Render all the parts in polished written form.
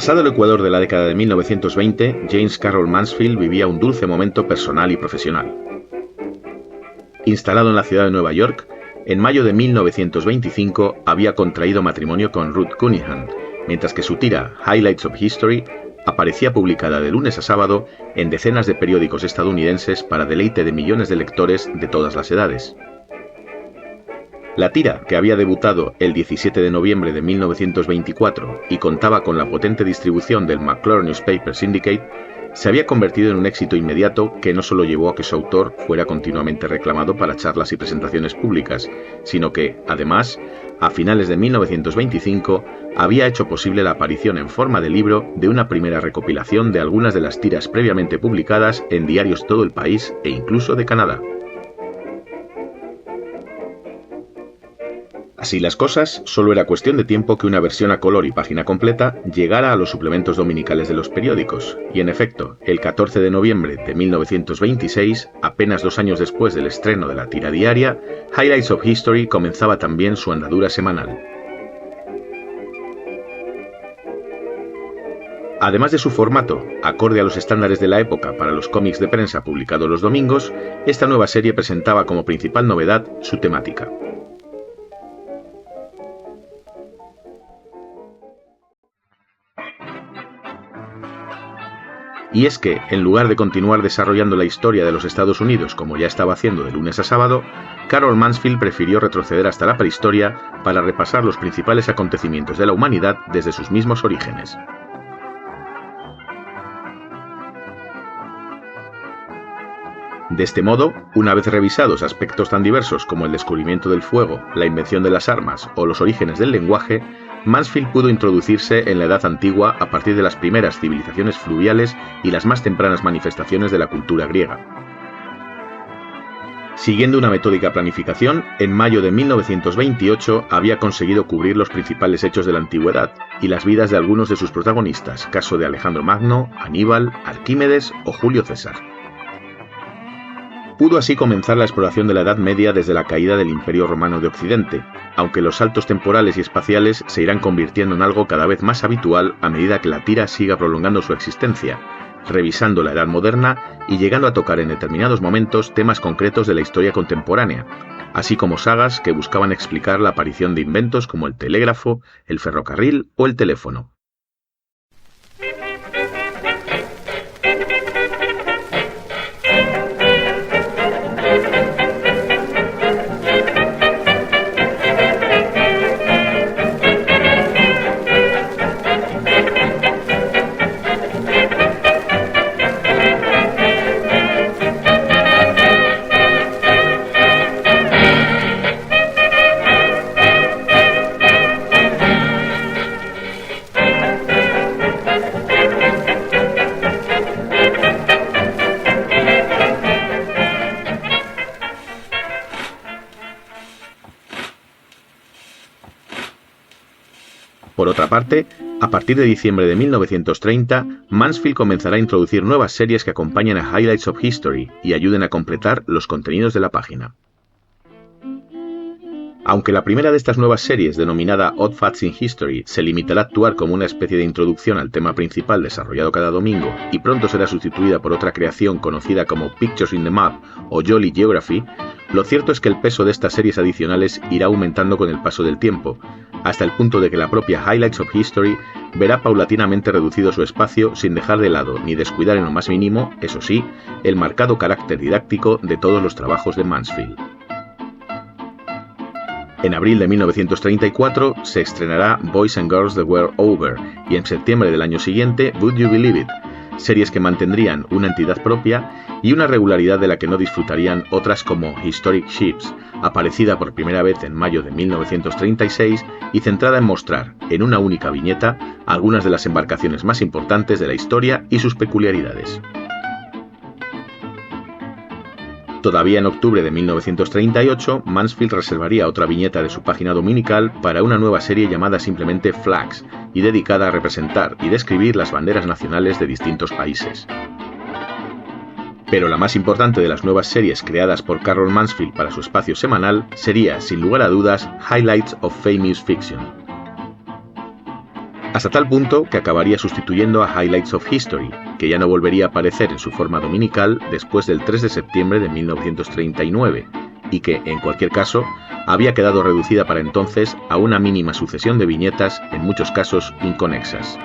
Pasado el ecuador de la década de 1920, James Carroll Mansfield vivía un dulce momento personal y profesional. Instalado en la ciudad de Nueva York, en mayo de 1925 había contraído matrimonio con Ruth Cunningham, mientras que su tira Highlights of History aparecía publicada de lunes a sábado en decenas de periódicos estadounidenses para deleite de millones de lectores de todas las edades. La tira, que había debutado el 17 de noviembre de 1924 y contaba con la potente distribución del McClure Newspaper Syndicate, se había convertido en un éxito inmediato que no solo llevó a que su autor fuera continuamente reclamado para charlas y presentaciones públicas, sino que, además, a finales de 1925, había hecho posible la aparición en forma de libro de una primera recopilación de algunas de las tiras previamente publicadas en diarios de todo el país e incluso de Canadá. Así las cosas, solo era cuestión de tiempo que una versión a color y página completa llegara a los suplementos dominicales de los periódicos, y en efecto, el 14 de noviembre de 1926, apenas 2 años después del estreno de la tira diaria, Highlights of History comenzaba también su andadura semanal. Además de su formato, acorde a los estándares de la época para los cómics de prensa publicados los domingos, esta nueva serie presentaba como principal novedad su temática. Y es que, en lugar de continuar desarrollando la historia de los Estados Unidos como ya estaba haciendo de lunes a sábado, Carroll Mansfield prefirió retroceder hasta la prehistoria para repasar los principales acontecimientos de la humanidad desde sus mismos orígenes. De este modo, una vez revisados aspectos tan diversos como el descubrimiento del fuego, la invención de las armas o los orígenes del lenguaje, Mansfield pudo introducirse en la Edad Antigua a partir de las primeras civilizaciones fluviales y las más tempranas manifestaciones de la cultura griega. Siguiendo una metódica planificación, en mayo de 1928 había conseguido cubrir los principales hechos de la antigüedad y las vidas de algunos de sus protagonistas, caso de Alejandro Magno, Aníbal, Arquímedes o Julio César. Pudo así comenzar la exploración de la Edad Media desde la caída del Imperio Romano de Occidente, aunque los saltos temporales y espaciales se irán convirtiendo en algo cada vez más habitual a medida que la tira siga prolongando su existencia, revisando la Edad Moderna y llegando a tocar en determinados momentos temas concretos de la historia contemporánea, así como sagas que buscaban explicar la aparición de inventos como el telégrafo, el ferrocarril o el teléfono. Por otra parte, a partir de diciembre de 1930, Mansfield comenzará a introducir nuevas series que acompañan a Highlights of History y ayuden a completar los contenidos de la página. Aunque la primera de estas nuevas series, denominada Odd Facts in History, se limitará a actuar como una especie de introducción al tema principal desarrollado cada domingo y pronto será sustituida por otra creación conocida como Pictures in the Map o Jolly Geography, lo cierto es que el peso de estas series adicionales irá aumentando con el paso del tiempo, hasta el punto de que la propia Highlights of History verá paulatinamente reducido su espacio sin dejar de lado ni descuidar en lo más mínimo, eso sí, el marcado carácter didáctico de todos los trabajos de Mansfield. En abril de 1934 se estrenará Boys and Girls the World Over y en septiembre del año siguiente Would You Believe It, series que mantendrían una entidad propia y una regularidad de la que no disfrutarían otras como Historic Ships, aparecida por primera vez en mayo de 1936 y centrada en mostrar, en una única viñeta, algunas de las embarcaciones más importantes de la historia y sus peculiaridades. Todavía en octubre de 1938, Mansfield reservaría otra viñeta de su página dominical para una nueva serie llamada simplemente Flags y dedicada a representar y describir las banderas nacionales de distintos países. Pero la más importante de las nuevas series creadas por Carroll Mansfield para su espacio semanal sería, sin lugar a dudas, Highlights of Famous Fiction. hasta tal punto que acabaría sustituyendo a Highlights of History, que ya no volvería a aparecer en su forma dominical después del 3 de septiembre de 1939, y que, en cualquier caso, había quedado reducida para entonces a una mínima sucesión de viñetas, en muchos casos inconexas.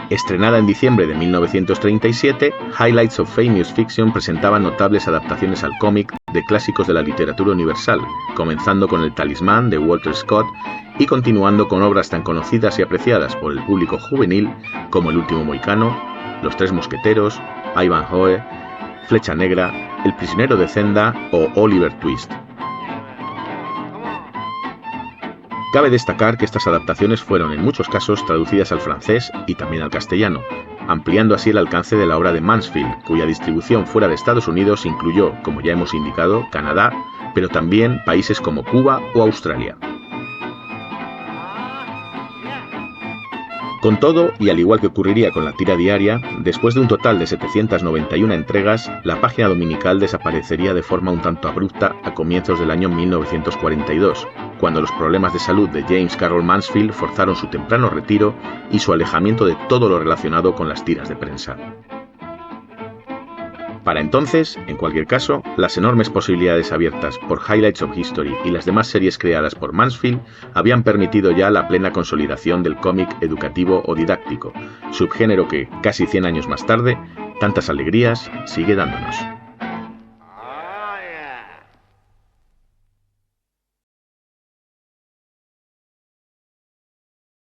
Estrenada en diciembre de 1937, Highlights of Famous Fiction presentaba notables adaptaciones al cómic de clásicos de la literatura universal, comenzando con El Talismán de Walter Scott y continuando con obras tan conocidas y apreciadas por el público juvenil como El último mohicano, Los tres mosqueteros, Ivanhoe, Flecha Negra, El prisionero de Zenda o Oliver Twist. Cabe destacar que estas adaptaciones fueron en muchos casos traducidas al francés y también al castellano, ampliando así el alcance de la obra de Mansfield, cuya distribución fuera de Estados Unidos incluyó, como ya hemos indicado, Canadá, pero también países como Cuba o Australia. Con todo, y al igual que ocurriría con la tira diaria, después de un total de 791 entregas, la página dominical desaparecería de forma un tanto abrupta a comienzos del año 1942, cuando los problemas de salud de James Carroll Mansfield forzaron su temprano retiro y su alejamiento de todo lo relacionado con las tiras de prensa. Para entonces, en cualquier caso, las enormes posibilidades abiertas por Highlights of History y las demás series creadas por Mansfield habían permitido ya la plena consolidación del cómic educativo o didáctico, subgénero que, casi 100 años más tarde, tantas alegrías sigue dándonos.